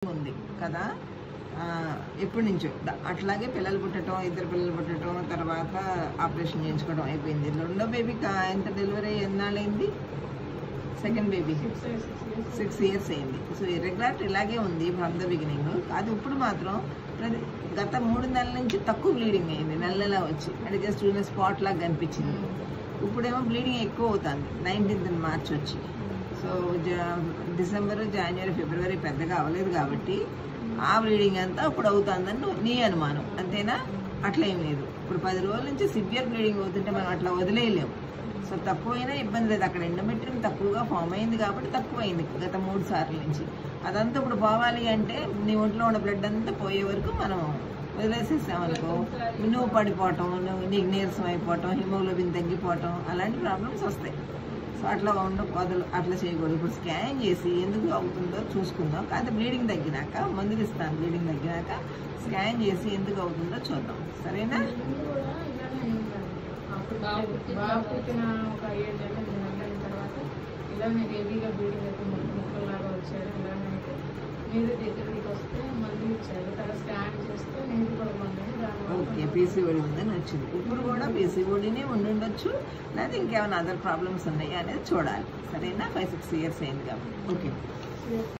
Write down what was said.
ఉంది కదా. ఎప్పటి నుంచో అట్లాగే పిల్లలు పుట్టడం, ఇద్దరు పిల్లలు పుట్టడం, తర్వాత ఆపరేషన్ చేయించుకోవడం అయిపోయింది. రెండో బేబీకి ఎంత డెలివరీ ఎన్నాళ్ళైంది? సెకండ్ బేబీ 6 years అయింది. సో ఇర్రెగ్యులర్ ఇలాగే ఉంది ఫ్రమ్ ద బిగినింగ్. అది ఇప్పుడు మాత్రం గత 3 నెలల నుంచి తక్కువ బ్లీడింగ్ అయింది, నెల వచ్చి అంటే జస్ట్ స్పాట్ లాగా కనిపించింది. ఇప్పుడేమో బ్లీడింగ్ ఎక్కువ అవుతుంది 19th మార్చ్ వచ్చి. సో డిసెంబర్, జనవరి, ఫిబ్రవరి పెద్దగా అవ్వలేదు కాబట్టి ఆ బ్లీడింగ్ అంతా ఇప్పుడు అవుతుందని నీ అనుమానం, అంతేనా? అట్లా ఏం లేదు. ఇప్పుడు 10 రోజుల నుంచి సివియర్ బ్లీడింగ్ అవుతుంటే మనం అట్లా వదిలేయలేము. సో తక్కువైనా ఇబ్బంది లేదు. అక్కడ ఎండోమెట్రియం తక్కువగా ఫామ్ అయింది కాబట్టి తక్కువైంది గత 3 సార్లు నుంచి. అదంతా ఇప్పుడు పోవాలి అంటే నీ ఒంట్లో ఉన్న బ్లడ్ అంతా పోయే వరకు మనం వదిలేసేసామనుకో, నువ్వు పడిపోవటం, నీకు నీరసం అయిపోవటం, హిమోగ్లోబిన్ తగ్గిపోవటం, అలాంటి ప్రాబ్లమ్స్ వస్తాయి. సో అట్లా అట్లా చేయకూడదు. ఇప్పుడు స్కాన్ చేసి ఎందుకు అవుతుందో చూసుకుందాం. కాకపోతే బ్లీడింగ్ తగ్గినాక మందులు ఇస్తాను. బ్లీడింగ్ తగ్గినాక స్కాన్ చేసి ఎందుకు అవుతుందో చూద్దాం, సరేనా? బాగా పుట్టిన ఒక 7 నెలల తర్వాత ఇలానే హెవీగా బ్లీడింగ్ అయితే ముక్కల్లాగా వచ్చారు. ఇలానే అయితే నీరు దగ్గరికి వస్తే మందులు ఇచ్చారు. తర్వాత స్కాన్ చేస్తే నీరు కూడా మంది. ఓకే, పీసీఓడి ఉందని వచ్చింది. ఇప్పుడు కూడా పీసీఓడినే ఉండుండొచ్చు, లేదా ఇంకేమైనా అదర్ ప్రాబ్లమ్స్ ఉన్నాయా అనేది చూడాలి, సరేనా? 5-6 years అయింది కాబట్టి. ఓకే.